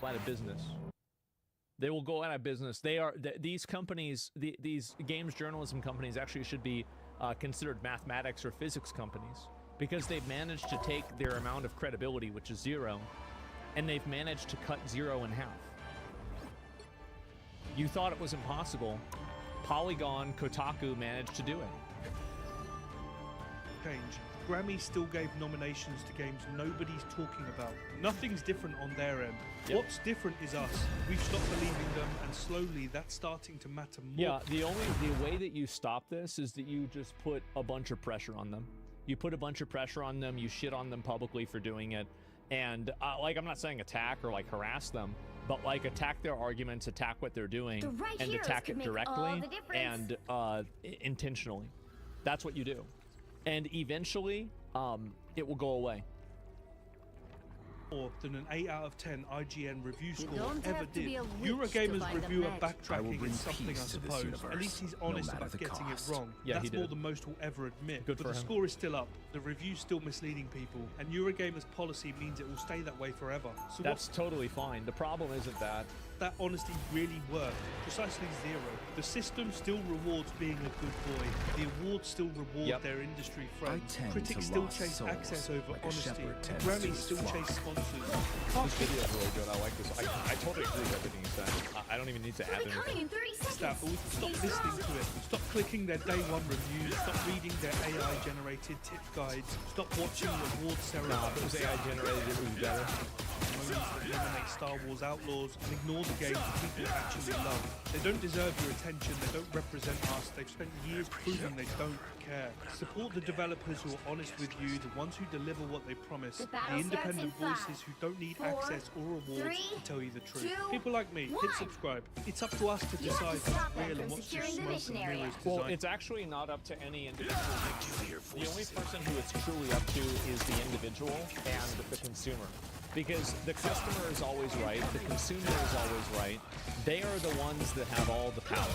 out of business. They will go out of business. They are these companies, these games journalism companies, actually should be considered mathematics or physics companies, because they've managed to take their amount of credibility, which is 0, and they've managed to cut 0 in half. You thought it was impossible. Polygon, Kotaku managed to do it. Change. Grammy still gave nominations to games nobody's talking about. Nothing's different on their end. Yep. What's different is us. We've stopped believing them, and slowly that's starting to matter more. Yeah, the way that you stop this is that you just put a bunch of pressure on them. You put a bunch of pressure on them, you shit on them publicly for doing it, and like, I'm not saying attack or like harass them, but like attack their arguments, attack what they're doing, and attack it directly and intentionally. That's what you do. And eventually, it will go away. More than an 8 out of 10 IGN review score ever did. Eurogamer's reviewer backtracking is something, I suppose. At least he's honest about getting it wrong. Yeah, that's more than most will ever admit. Good but for the him. score is still up. The review's still misleading people, and Eurogamer's policy means it will stay that way forever. So That's totally fine. The problem isn't that. That honesty really worked? Precisely 0. The system still rewards being a good boy. The awards still reward their industry friends. Critics still chase access over honesty. Grammys still chase sponsors. This video is really good. I like this. I totally agree with everything you said. I don't even need to add anything. Stop listening to it. Stop clicking their day one reviews. Stop reading their AI generated tip guides. Stop watching award ceremonies. Nah, if it was AI generated, it would be better. That eliminate Star Wars Outlaws and ignore the games that people actually love. They don't deserve your attention, they don't represent us, they've spent years proving they don't care. Support the developers who are honest with you, the ones who deliver what they promise, the independent voices who don't need access or rewards to tell you the truth. People like me, hit subscribe. It's up to us to decide what's real and what's just smoke and mirrors design. Well, it's actually not up to any individual. The only person who it's truly up to is the individual and the consumer. Because the customer is always right, the consumer is always right. They are the ones that have all the power.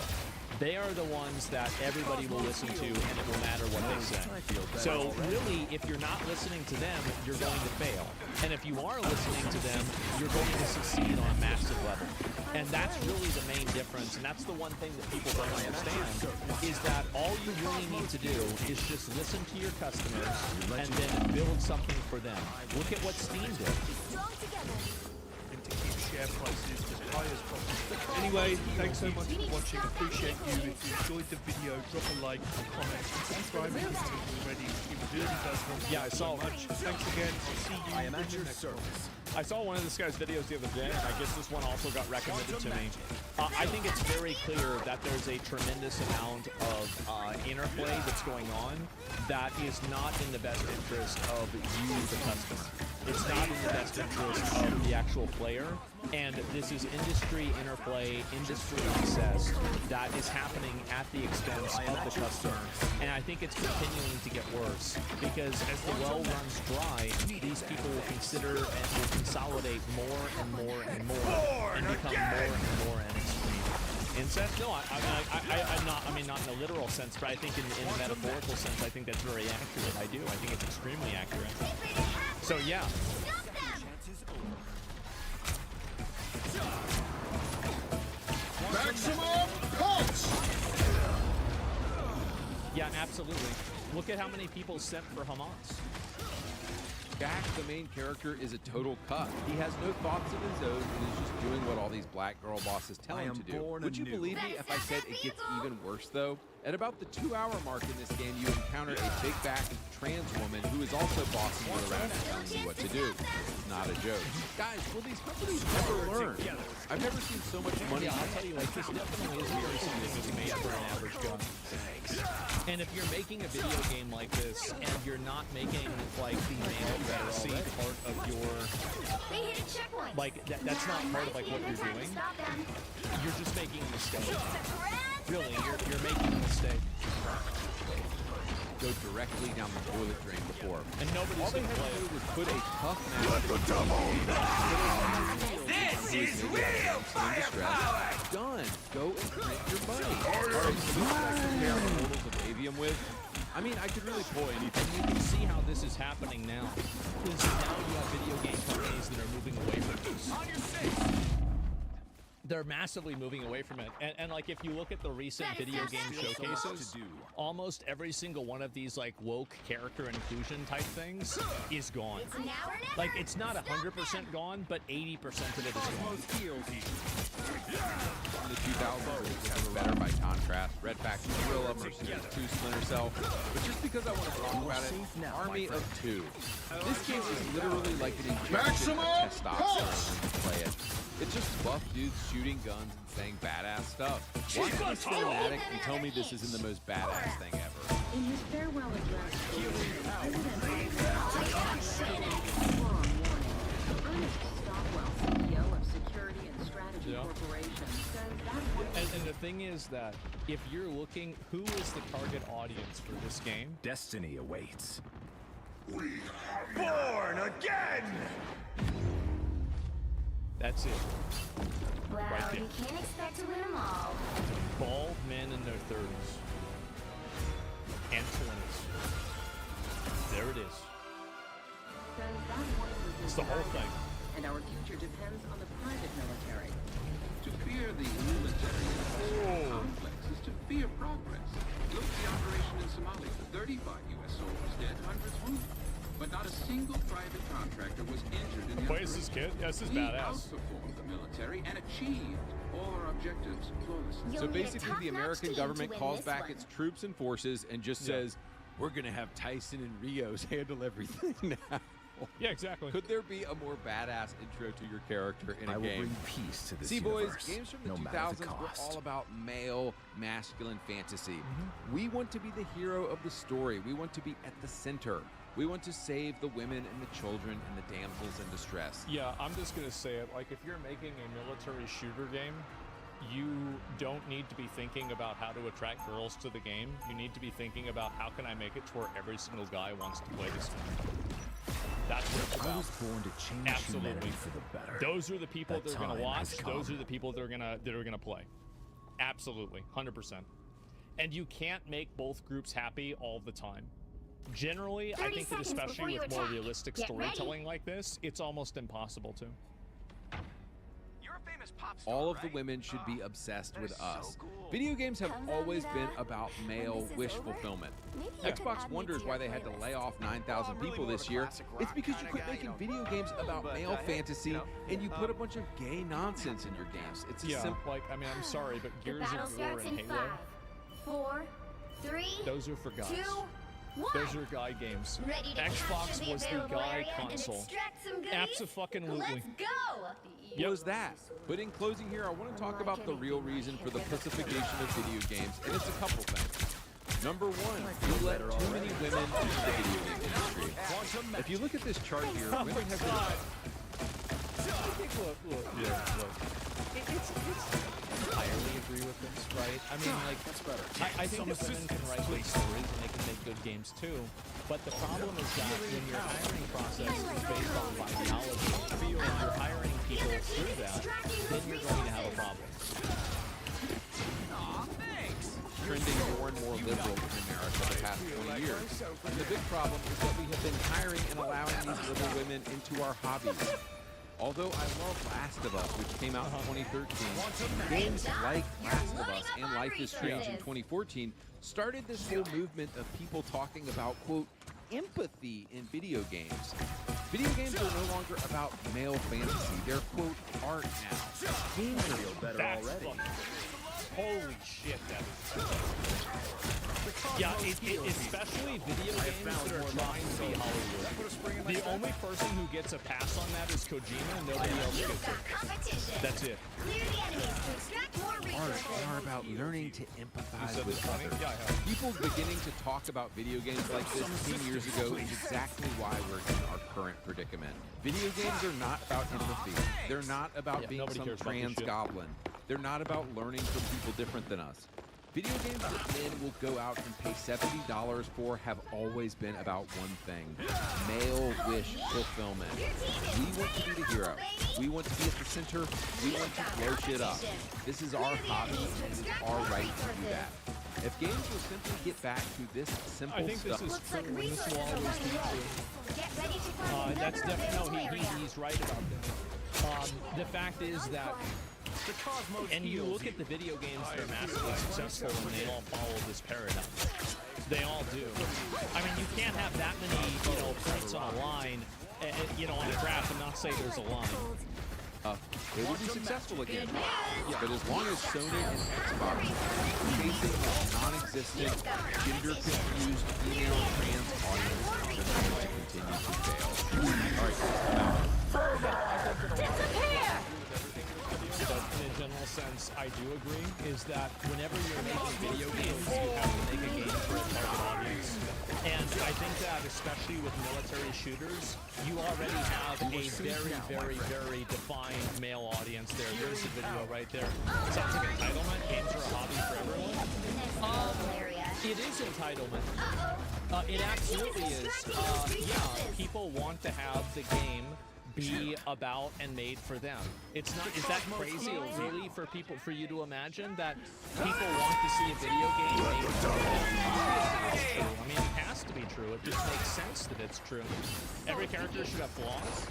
They are the ones that everybody will listen to, and it will matter what they say. So really, if you're not listening to them, you're going to fail. And if you are listening to them, you're going to succeed on a massive level. And that's really the main difference, and that's the one thing that people don't understand, is that all you really need to do is just listen to your customers and then build something for them. Look at what Steam did. And to keep share prices as high as possible. Anyway, thanks so much for watching. Appreciate you. If you enjoyed the video, drop a like, a comment, and subscribe if you haven't already. It really does help. Yeah, I saw much. Thanks again. I'll see you. I am at your service. I saw one of this guy's videos the other day, and I guess this one also got recommended to me. I think it's very clear that there's a tremendous amount of interplay that's going on that is not in the best interest of you, the customer. It's not in the best interest of the actual player, and this is industry interplay, industry access that is happening at the expense of the customer. And I think it's continuing to get worse, because as the well runs dry, these people will consider and will consolidate more and more and more, and become more and more incest. No, I'm not. I mean, not in a literal sense, but I think in a metaphorical sense, I think that's very accurate. I do. I think it's extremely accurate. So yeah. Maximum punch! Yeah, absolutely. Look at how many people sent for Hamas. Jack, the main character, is a total cuck. He has no thoughts of his own and is just doing what all these black girl bosses tell him to do. Would you believe me if I said it gets even worse, though? At about the 2-hour mark in this game, you encounter a big-backed trans woman who is also bossing you around and telling you what to do. It's not a joke. Guys, will these companies never learn? I've never seen so much money. Yeah, I'll tell you, like, this definitely is very something that's made for an average gun. And if you're making a video game like this, and you're not making, like, the male fantasy part of your... Like, that's not part of, like, what you're doing. You're just making a mistake. Really, you're making a mistake. Go directly down the toilet drain before. And nobody's gonna play it. Was put a tough match. Let the devil! This is real firepower! Done. Go and print your money. Alright, so who can I compare totals of Avium with? I mean, I could really pull anything. You can see how this is happening now. Because now you have video game companies that are moving away from this. they're massively moving away from it. And like, if you look at the recent video game showcases, almost every single one of these like woke character inclusion type things is gone. Like, it's not 100% gone, but 80% of it is gone. In the 2000s, it was better by contrast. Red Faction Gorilla, Mercenaries 2, Splinter Cell. But just because I want to talk about it, Army of Two. This game is literally like an injection of testosterone when you play it. It's just buff dudes shooting guns and saying badass stuff. Watch this cinematic and tell me this isn't the most badass thing ever. In his farewell address, Ernest Stockwell, CEO of Security and Strategy Corporation, says that And the thing is that if you're looking, who is the target audience for this game? Destiny awaits. Born again! That's it. Well, Right there. you can't expect to win them all. Bald men in their 30s and 20s. There it is. It's the whole thing. And our future depends on the private military. To fear the military complex is to fear progress. Look at the operation in Somalia. 35 U.S. soldiers dead, hundreds wounded. But not a single private contractor was injured in the Wait, is this kid? Yeah, this is We badass. outperformed the military and achieved all our objectives flawlessly. You'll So need a basically, the top-notch American team government to win calls this back one. its troops and forces and just says, we're going to have Tyson and Rios handle everything now. Yeah, exactly. Could there be a more badass intro to your character in a I will game? bring peace to this See, boys, universe, games from the no matter 2000s the were cost. all about male, masculine fantasy. We want to be the hero of the story. We want to be at the center. We want to save the women and the children and the damsels in distress. Yeah, I'm just gonna say it. Like, if you're making a military shooter game, you don't need to be thinking about how to attract girls to the game. You need to be thinking about how can I make it to where every single guy wants to play this game. That's what it's I about. was born to change Absolutely. humanity for the better. Those are the people that are time gonna watch. has Those come. are the people that are gonna play. Absolutely, 100%. And you can't make both groups happy all the time. Generally, I 30 think that seconds before especially you with more attack. realistic Get storytelling like this, it's almost impossible to. All of the women should be obsessed with us. Video games have always been about male wish fulfillment. Xbox wonders why they had to lay off 9,000 people this year. It's because you quit making video games about male fantasy and you put a bunch of gay nonsense in your games. It's a simple. Like, I mean, I'm sorry, but The Gears battle of War starts and in Halo, 5, 4, 3, those are for guys. 2, 1. Those are guy games. Ready to Xbox capture the was the available guy area and console. extract some goodies? Abso-fucking-lutely. Let's go! What was that? But in closing here, I want to talk about the real reason for the pacification of video games, and it's a couple things. Number one, we let too many women into the video game industry. If you look at this chart here, women have been... Look. It's entirely agree with this, right? I mean, like, I think that women can write good stories and they can make good games too. But the problem is that when your hiring process is based on ideology, if you're hiring people through that, then you're going to have a problem. trending more and more liberal in America the past 20 years. And the big problem is that we have been hiring and allowing these liberal women into our hobbies. Although I love Last of Us, which came out in 2013, games like Last of Us and Life is Strange in 2014 started this whole movement of people talking about, quote, empathy in video games. Video games are no longer about male fantasy. They're, quote, art now. Games feel better already. Holy shit, that is. Yeah, especially video games that are trying to be Hollywood. The only person who gets a pass on that is Kojima, and nobody else You've gets got it. competition. That's it. Clear the enemies to extract more Art resources. are about learning to You empathize said with this funny? others. Yeah, I have. People beginning to talk about video games like this 10 years ago is exactly why we're in our current predicament. Video games are not about empathy. They're not about being nobody some cares about this trans shit. goblin. They're not about learning from people different than us. Video games that men will go out and pay $70 for have always been about one thing: male wish fulfillment. We want to be the hero. We want to be at the center. We want to blow shit up. This is our hobby, and it is our right to do that. If games will simply get back to this simple I think this stuff, is Looks true, like and this resources will are always be running true. low. Get ready to find That's another definitely, available area. he's right about this. The fact is that And you look at the video games that are massively successful, and they all follow this paradigm. They all do. I mean, you can't have that many, points on a line, on a graph and not say there's a line. They will be successful again. But as long as Sony and Xbox are chasing this non-existent, gender-confused, female trans audience, they're going to continue to fail. All right, Disappear! But in a general sense, I do agree, is that whenever you're making video games, you have to make a game for a target audience. And I think that, especially with military shooters, you already have a very, very, very defined male audience there. There's the video right there. Sounds like entitlement. Games are a hobby for everyone. It is entitlement. It absolutely is. People want to have the game be about and made for them. It's not. Is that crazy, really, for you to imagine that people want to see a video game made for them? I mean, it has to be true. It just makes sense that it's true. Every character should have flaws.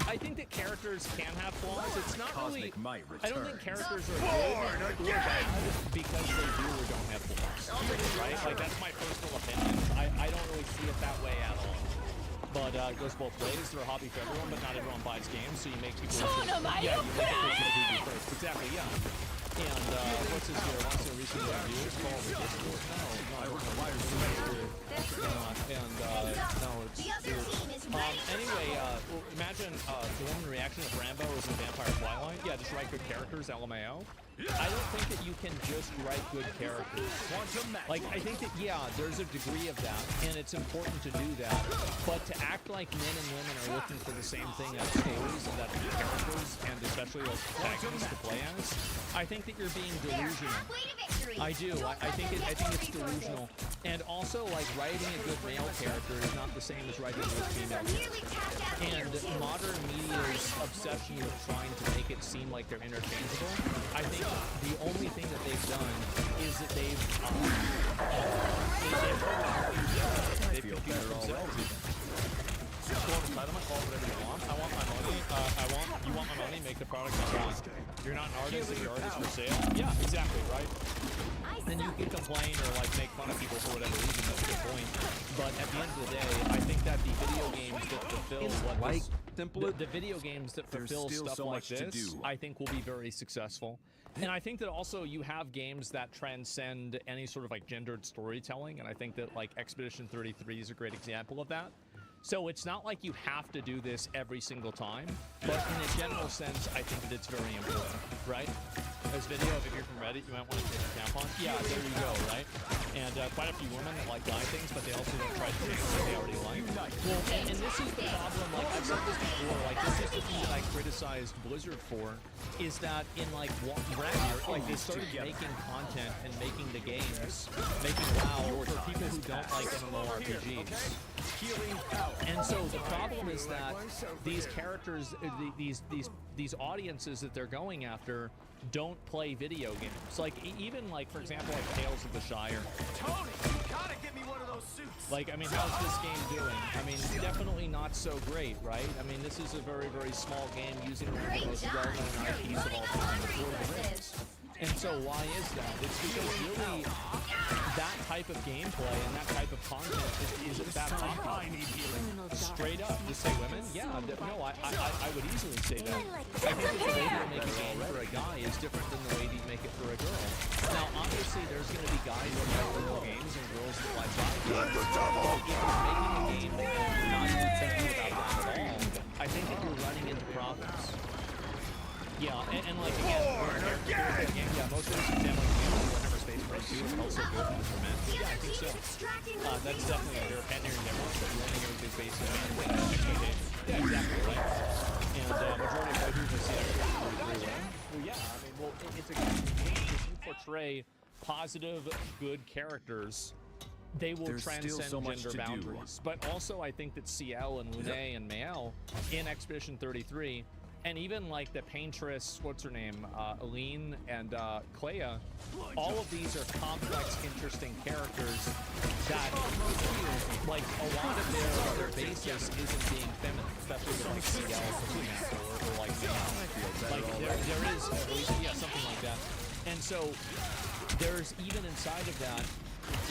I think that characters can have flaws. It's not really. I don't think characters are good or bad because they do or don't have flaws. Right? Like, that's my personal opinion. I don't really see it that way at all. But it goes both ways. They're a hobby for everyone, but not everyone buys games, so you make people... you make it first. Exactly, yeah. And what's this here? Wants to recent review? It's called Ridiculous? No, I don't know why it's weird. No, it's weird. Anyway, imagine the woman reaction of Rambo is in Vampire Twilight. Yeah, just write good characters, LMAO. I don't think that you can just write good characters. Like, I think that, there's a degree of that, and it's important to do that. But to act like men and women are looking for the same thing as stories and that characters, and especially as protagonists to play as, I think that you're being delusional. I do. I think it's delusional. And also, like, writing a good male character is not the same as writing a good female character. And modern media's obsession with trying to make it seem like they're interchangeable, I think the only thing that they've done is that they've confused themselves. Entitlement, call it whatever you want. I want my money. You want my money, make the product I want. You're not an artist, if your artist for sale. Yeah, exactly, right? Then you can complain or like make fun of people for whatever reason. That's a good point. But at the end of the day, I think that the video games that fulfill the video games that fulfill stuff like this, I think will be very successful. And I think that also you have games that transcend any sort of like gendered storytelling, and I think that like Expedition 33 is a great example of that. So it's not like you have to do this every single time, but in a general sense, I think that it's very important, right? This video, if you're from Reddit, you might want to take a tampon. Yeah, there you go, right? And quite a few women that like guy things, but they also don't try to change what they already like. Well, and this is the problem, like I've said this before, like this is the thing that I criticized Blizzard for, is that in like Ragnarok, like they started making content and making the games, making WoW for people who don't like MMORPGs. And so the problem is that these characters, these audiences that they're going after don't play video games. Like even like for example like Tales of the Shire. Tony, you gotta get me one of those suits. Like I mean, how's this game doing? I mean, definitely not so great, right? I mean, this is a very, very small game using one of the most well-known IPs of all time, the Lord of the Rings. And so why is that? It's because really that type of gameplay and that type of content isn't that popular. Straight up, just say women? Yeah, no, I would easily say that. I think that the way to make a game for a guy is different than the way you make it for a girl. Now, obviously, there's going to be guys that like girl games and girls that like guy games. But if you're making a game and you're not even thinking about that at all, I think that you're running into problems. Yeah, and like again, most of this example, whenever Space Race 2 is also good for men. Yeah, I think so. That's definitely a fair opinion there. But you only go to base yeah, exactly, right? And majority of players will see everything really well. Well, yeah, I mean, well, it's a game. If you portray positive, good characters, they will transcend gender boundaries. But also, I think that CL and Lune and Mael in Expedition 33. And even like the paintress, what's her name, Aline and Clea, all of these are complex, interesting characters that, like, a lot of their basis isn't being feminine, especially with like CL or like Mael. Like there is at least, yeah, something like that. And so there's even inside of that,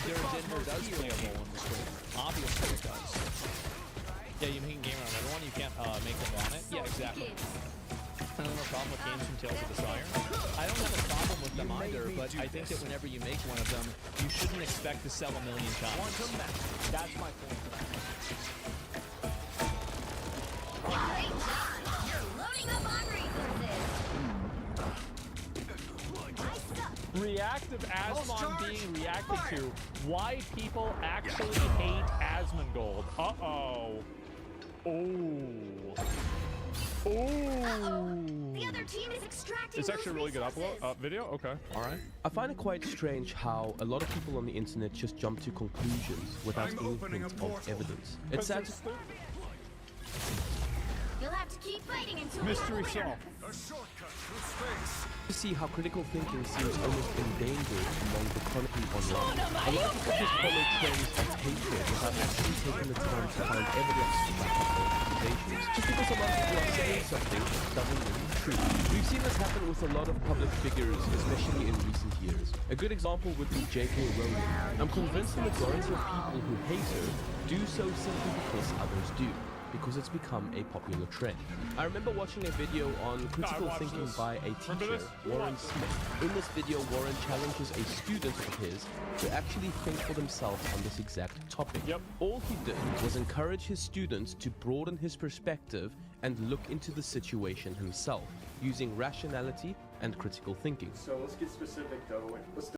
their gender does play a role in the story. Obviously it does. Yeah, you make a game around everyone, you can't make them want it. Yeah, exactly. I don't have a problem with games from Tales of Desire. I don't have a problem with them either, but I think that whenever you make one of them, you shouldn't expect to sell 1 million copies. That's my point. Great job. You're loading up on resources. I suck. Reactive Asmon being reacted to. Why people actually hate Asmongold. Uh-oh. Oh. The other team is extracting It's actually a really good resources. upload video. Okay, all right. I find it quite strange how a lot of people on the internet just jump to conclusions without any hint of evidence. It's sad to You'll have to keep fighting until Mystery we have a winner. solved. see how critical thinking seems almost endangered among the chronically online. A lot of people just follow trends of hatred without actually taking the time to find evidence to back up their accusations. Just because a lot of people are saying something doesn't mean it's true. We've seen this happen with a lot of public figures, especially in recent years. A good example would be J.K. Rowling. I'm convinced the majority of people who hate her do so simply because others do, because it's become a popular trend. I remember watching a video on critical thinking by a teacher, Warren Smith. In this video, Warren challenges a student of his to actually think for themselves on this exact topic. All he did was encourage his students to broaden his perspective and look into the situation himself, using rationality and critical thinking. So let's get specific though. What's the